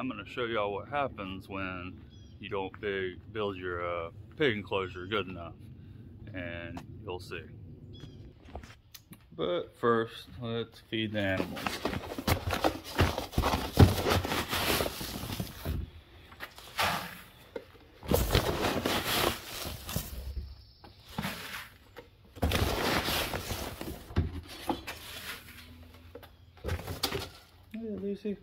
I'm going to show y'all what happens when you don't build your pig enclosure good enough, and you'll see. But first, let's feed the animals. Hey, Lucy.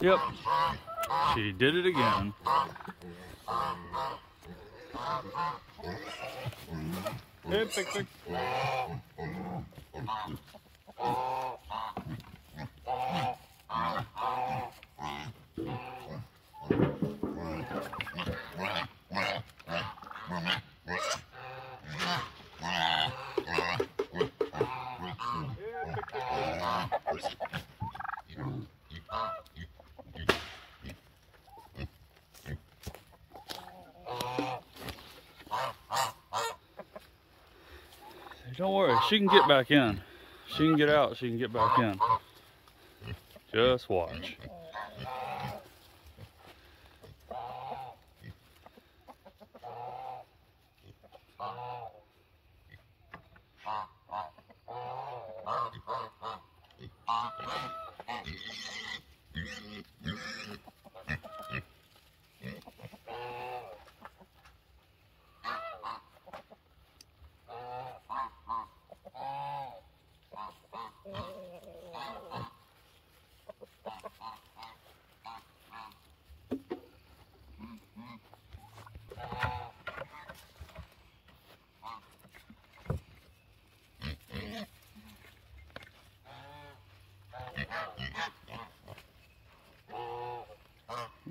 Yep, she did it again. Hey, pick, pick. Don't worry, she can get back in. She can get out, she can get back in. Just watch.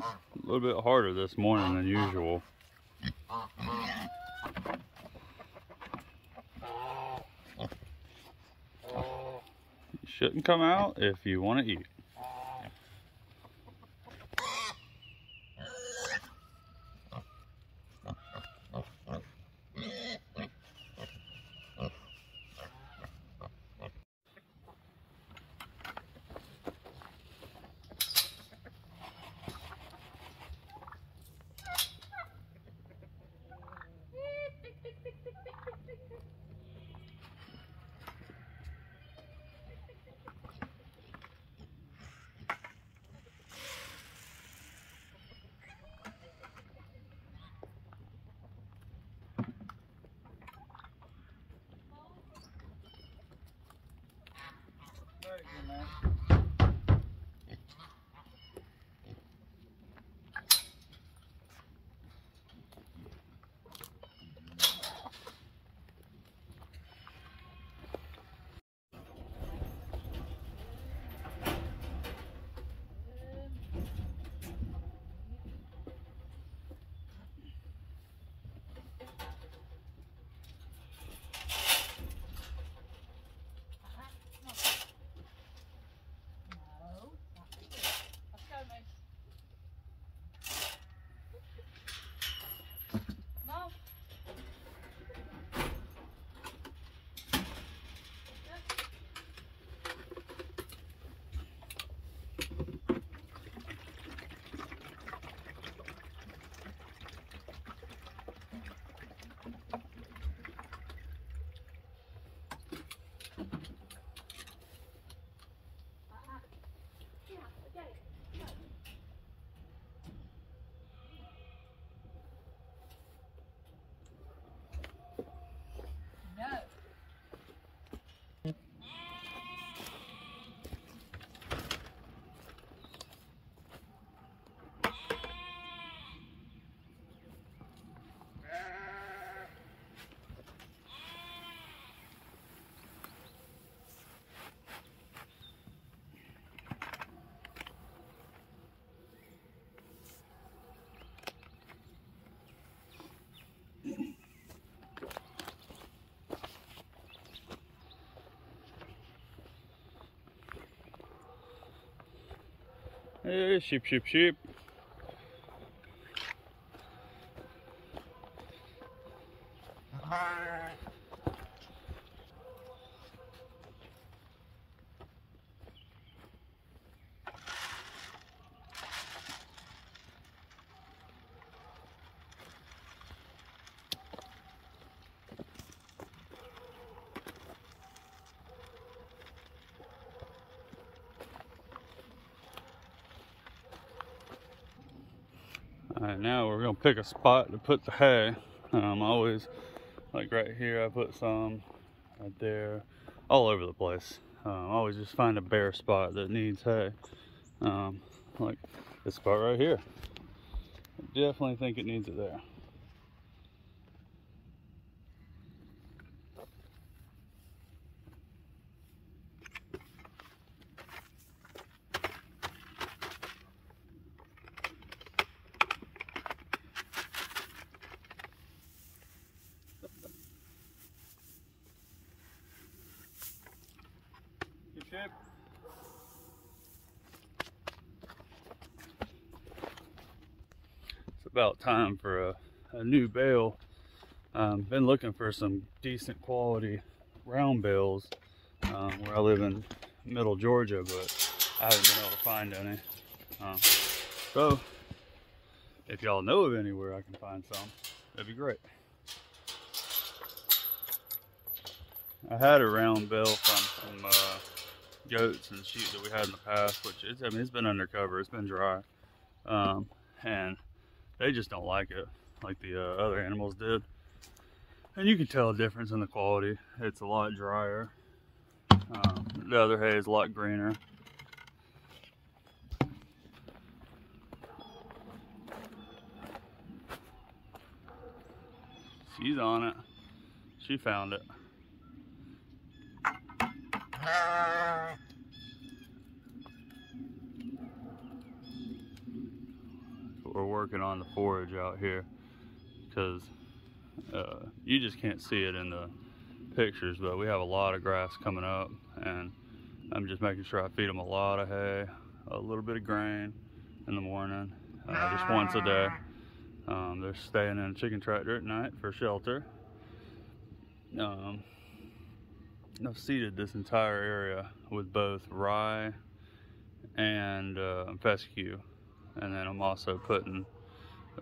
A little bit harder this morning than usual. You shouldn't come out if you want to eat. Hey, sheep, sheep, sheep. Alright, now we're gonna pick a spot to put the hay. Always, like right here, I put some, right there, all over the place. Always just find a bare spot that needs hay. Like this spot right here. I definitely think it needs it there. Chip. It's about time for a new bale. Been looking for some decent quality round bales where I live in middle Georgia, but I haven't been able to find any. So if y'all know of anywhere I can find some, that'd be great. I had a round bale from some goats and sheep that we had in the past, which is, I mean, it's been undercover, it's been dry, and they just don't like it like the other animals did. And you can tell a difference in the quality. It's a lot drier. The other hay is a lot greener. She's on it. She found it. We're working on the forage out here because you just can't see it in the pictures, but we have a lot of grass coming up, and I'm just making sure I feed them a lot of hay, a little bit of grain in the morning, just once a day. They're staying in a chicken tractor at night for shelter. I've seeded this entire area with both rye and fescue, and then I'm also putting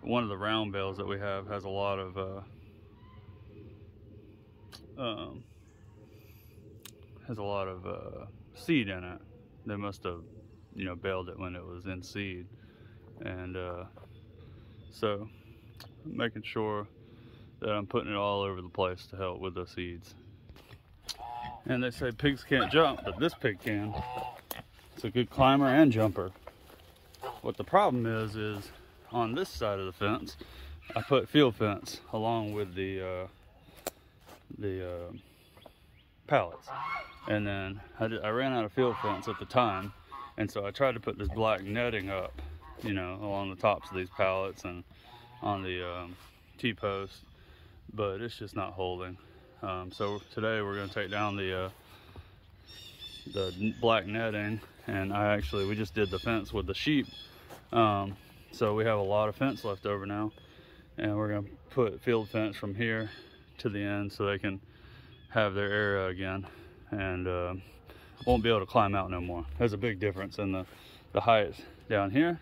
one of the round bales that we have has a lot of seed in it. They must have, you know, baled it when it was in seed, and so I'm making sure that I'm putting it all over the place to help with the seeds. And they say pigs can't jump, but this pig can. It's a good climber and jumper. What the problem is on this side of the fence, I put field fence along with the pallets. And then I ran out of field fence at the time, and so I tried to put this black netting up, you know, along the tops of these pallets and on the T-post, but it's just not holding. So today we're going to take down the black netting, and we just did the fence with the sheep. So we have a lot of fence left over now, and we're going to put field fence from here to the end so they can have their area again, and won't be able to climb out no more. There's a big difference in the height down here,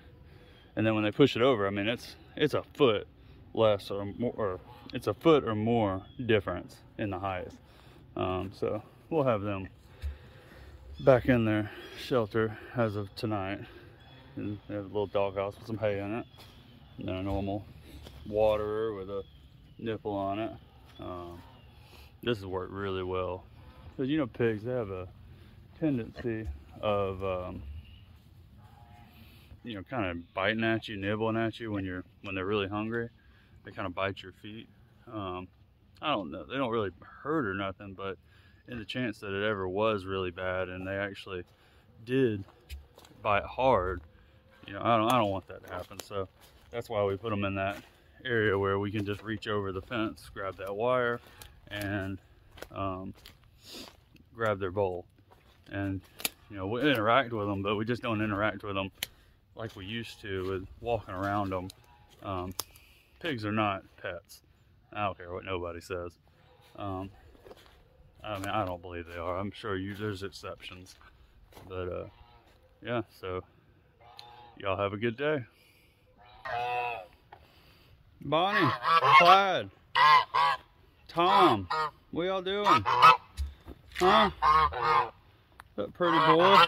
and then when they push it over, I mean, it's a foot less or more, or it's a foot or more difference in the height. So we'll have them back in their shelter as of tonight. And they have a little doghouse with some hay in it, and then a normal waterer with a nipple on it. This has worked really well, because you know, pigs, they have a tendency of you know, kind of biting at you, nibbling at you when they're really hungry. They kind of bite your feet. I don't know, they don't really hurt or nothing, but in the chance that it ever was really bad and they actually did bite hard, you know, I don't want that to happen. So that's why we put them in that area where we can just reach over the fence, grab that wire, and grab their bowl. And you know, we interact with them, but we just don't interact with them like we used to with walking around them. Pigs are not pets. I don't care what nobody says. I mean, I don't believe they are. I'm sure there's exceptions, but yeah. So y'all have a good day. Bonnie, Clyde, Tom, what y'all doing? Huh? That pretty boy.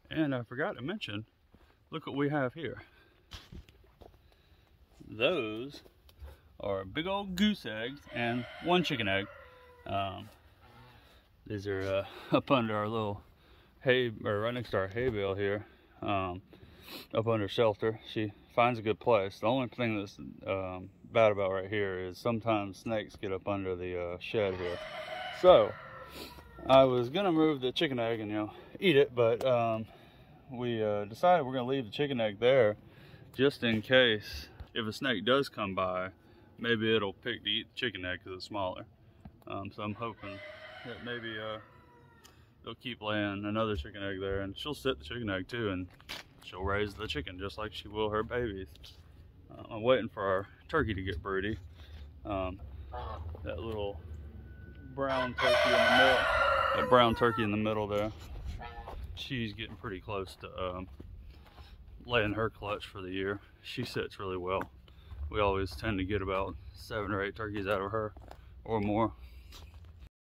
And I forgot to mention, look what we have here. Those are big old goose eggs and one chicken egg. These are up under our little hay, or right next to our hay bale here, up under shelter. She finds a good place. The only thing that's bad about right here is sometimes snakes get up under the shed here. So I was gonna move the chicken egg and, you know, eat it, but we decided we're gonna leave the chicken egg there just in case if a snake does come by, maybe it'll pick to eat the chicken egg because it's smaller. So I'm hoping that maybe they'll keep laying another chicken egg there, and she'll sit the chicken egg too, and she'll raise the chicken just like she will her babies. I'm waiting for our turkey to get broody. That little brown turkey in the middle. That brown turkey in the middle there. She's getting pretty close to laying her clutch for the year. She sits really well. We always tend to get about 7 or 8 turkeys out of her or more.